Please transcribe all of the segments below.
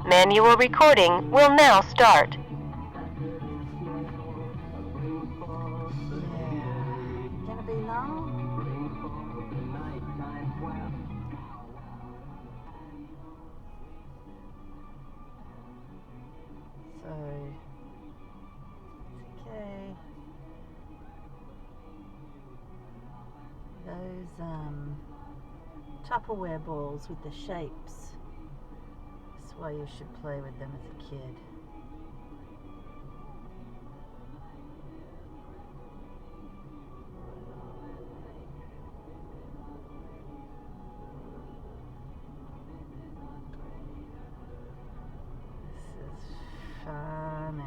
Manual recording will now start. Gonna be long? So, okay. Those Tupperware balls with the shapes. That's why you should play with them as a kid. This is funny.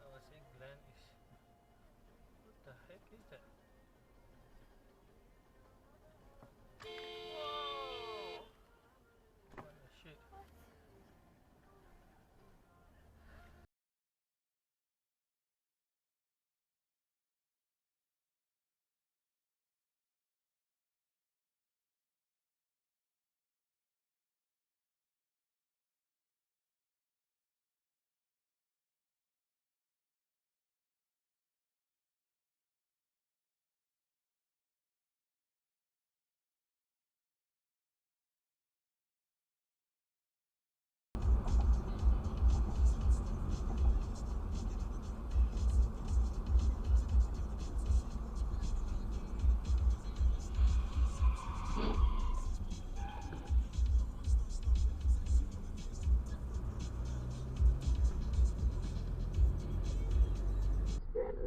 I think Glenn is... What the heck is that? Whoa! What the shit?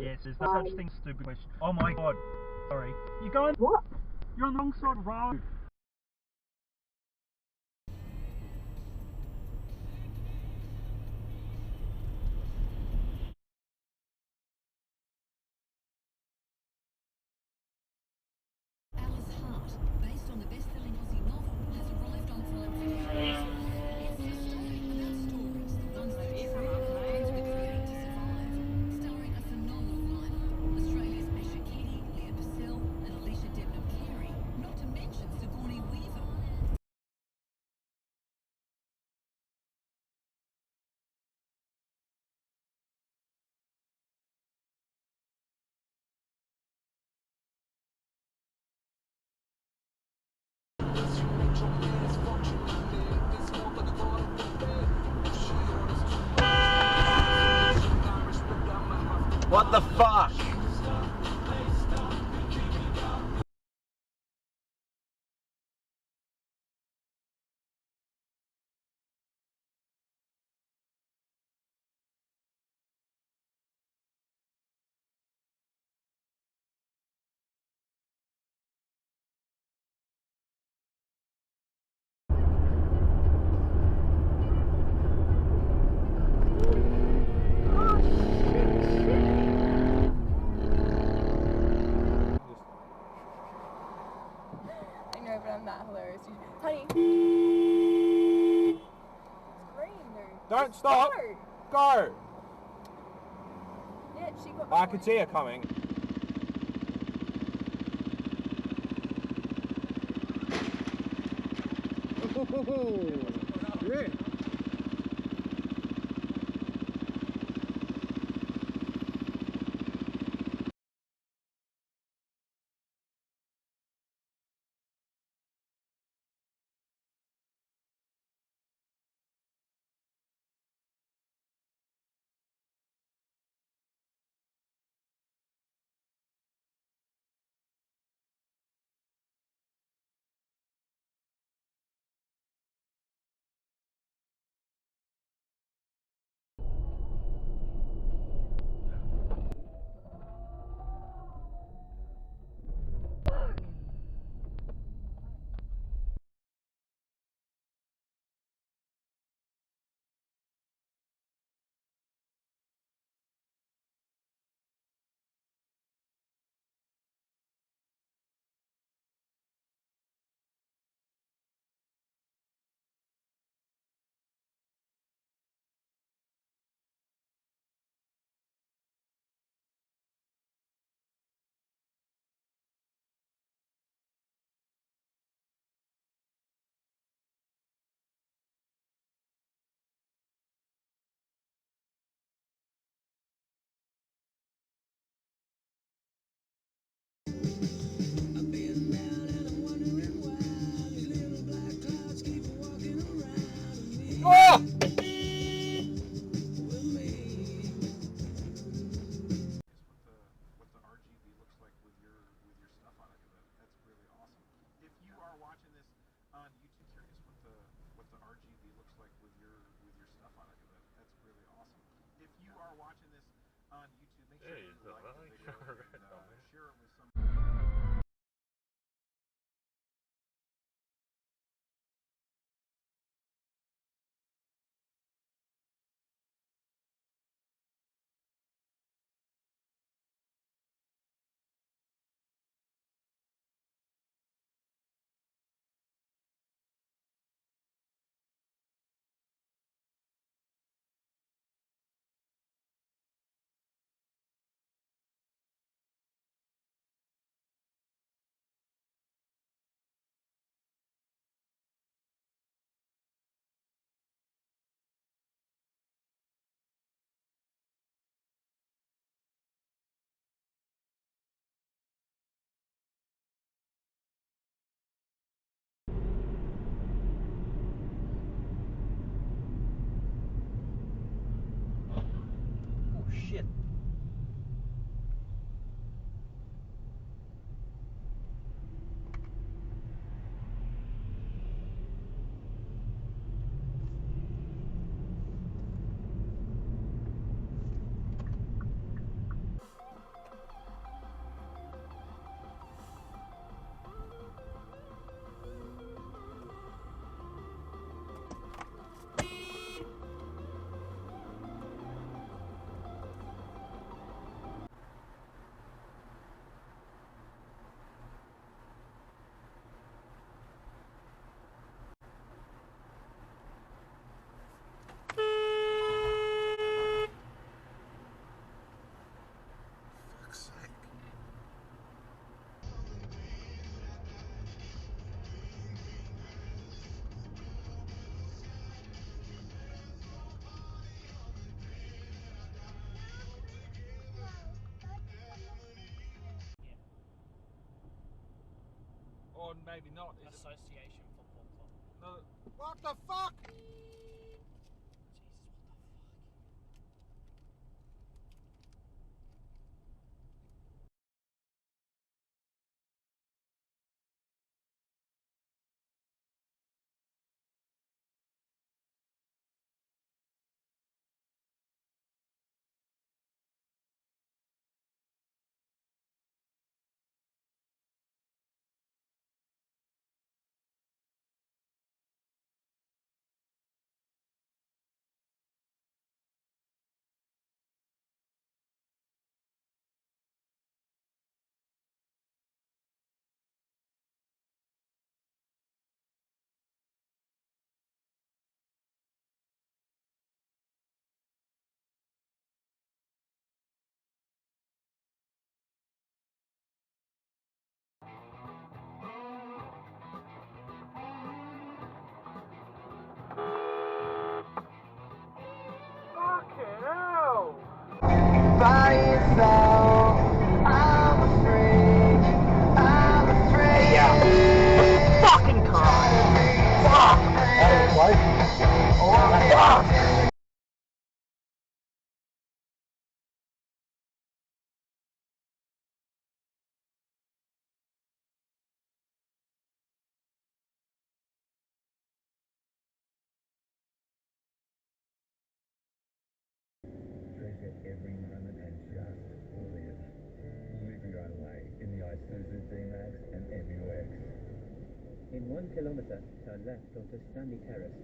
Yes, there's no such thing as stupid question. Oh my god. Sorry. You're going... What? You're on the wrong side of the road. Alice Hart, based on the best-selling Aussie novel, has arrived on time for viewers. It's a story about stories, the ones that every Australian's recruiting to survive. Starring a phenomenal lineup, Australia's Asha Keddie, Leah Purcell and Alicia Debnam-Carey, not to mention Sigourney Weaver. What the fuck? I know, but I'm not hilarious. Honey. It's green, dude. Don't stop. Go. Go. Yeah, she got I could see her coming. Yeah. or maybe not. Is it? Association Football Club. No. What the fuck? Jesus, what the fuck? Fucking hell! By yourself, I'm afraid, yeah. Fucking car! Fuck! That was close. Fuck! Treasure every moment and just live. Live your own way in the Isuzu D-Max and MUX. In 1 kilometer, turn left onto Stanley Terrace.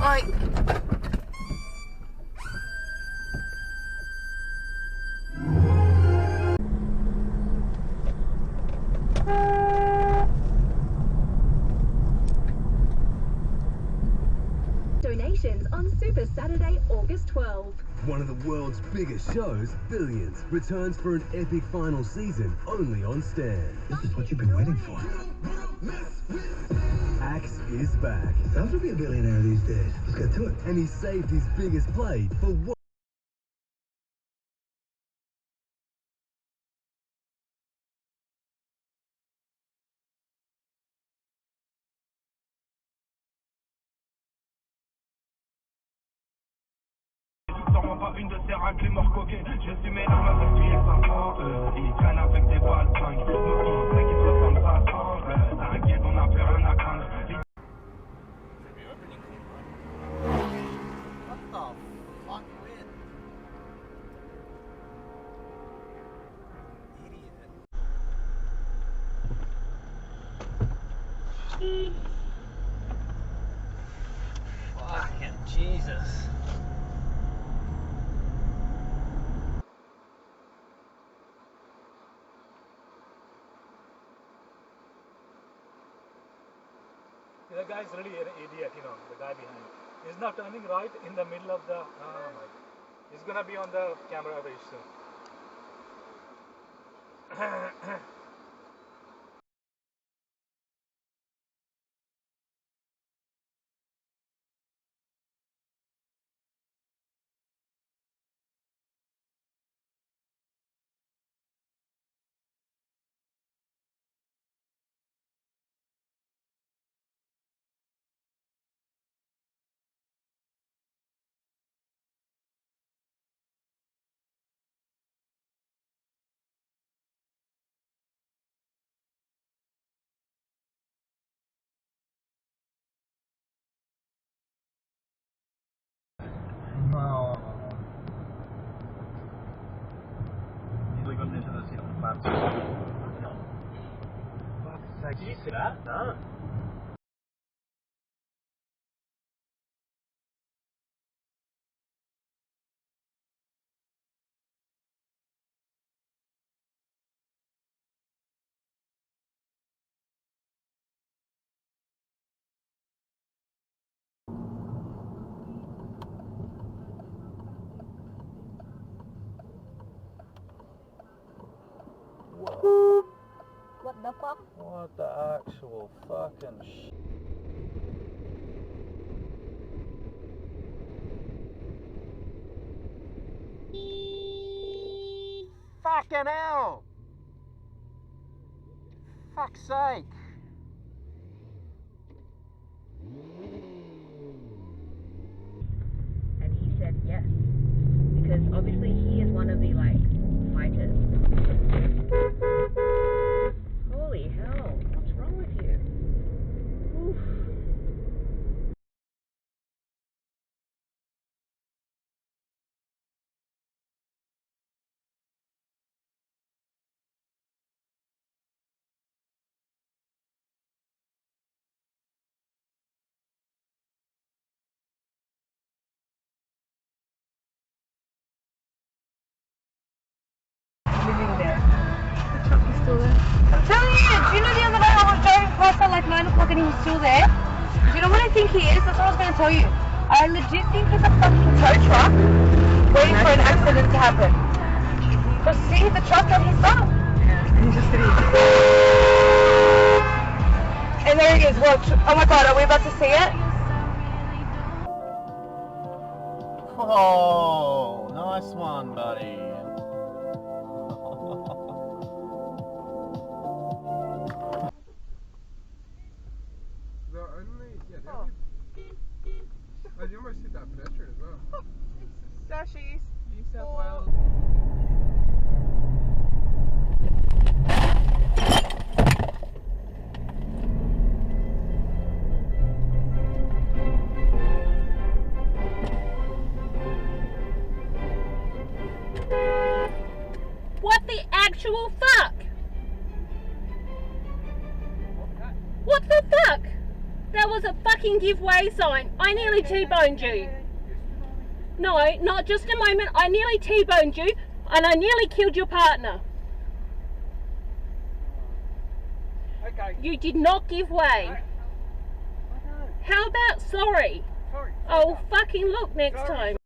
Oi! Stations on Super Saturday, August 12. One of the world's biggest shows, Billions, returns for an epic final season only on Stan. This is what you've been waiting for. Axe is back. Tough to be a billionaire these days. Let's get to it. And he saved his biggest play for one. Sûrement pas une de ces raclées morcoquées. Je suis mes larmes avec qui ils s'en ils traînent avec des balles fringues. Nous on sait qu'ils se ressemblent pas sans. T'inquiète, on n'a plus rien à craindre. What the fuck, win? Idiot. Fucking Jesus. The guy is really an idiot, you know, the guy behind. He's not turning right in the middle of the... Oh my... He's gonna be on the camera very soon. No. Usually goes into the ceiling flaps. Did you see that? No. What the fuck? What the actual fucking sh... Fucking hell! Fuck's sake! And he said yes, because obviously he is one of the fighters. Holy hell, what's wrong with you? Oof. Living there. The truck is still there. I'm telling you, do you know the other day I was driving past at 9 o'clock and he was still there? Do you know what I think he is? That's what I was going to tell you. I legit think he's a fucking tow truck waiting for an accident to happen. Because see the truck that he stopped? Yeah, he's just sitting. And there he is, watch. Oh my god, are we about to see it? Oh, nice one, buddy. You almost hit that pedestrian as well. Sashies. New South Wales. What the actual fuck? What the fuck? That was a fucking give way sign. I nearly T-boned you. No, not just a moment. I nearly T-boned you and I nearly killed your partner. Okay. You did not give way. How about sorry? I'll fucking look next time.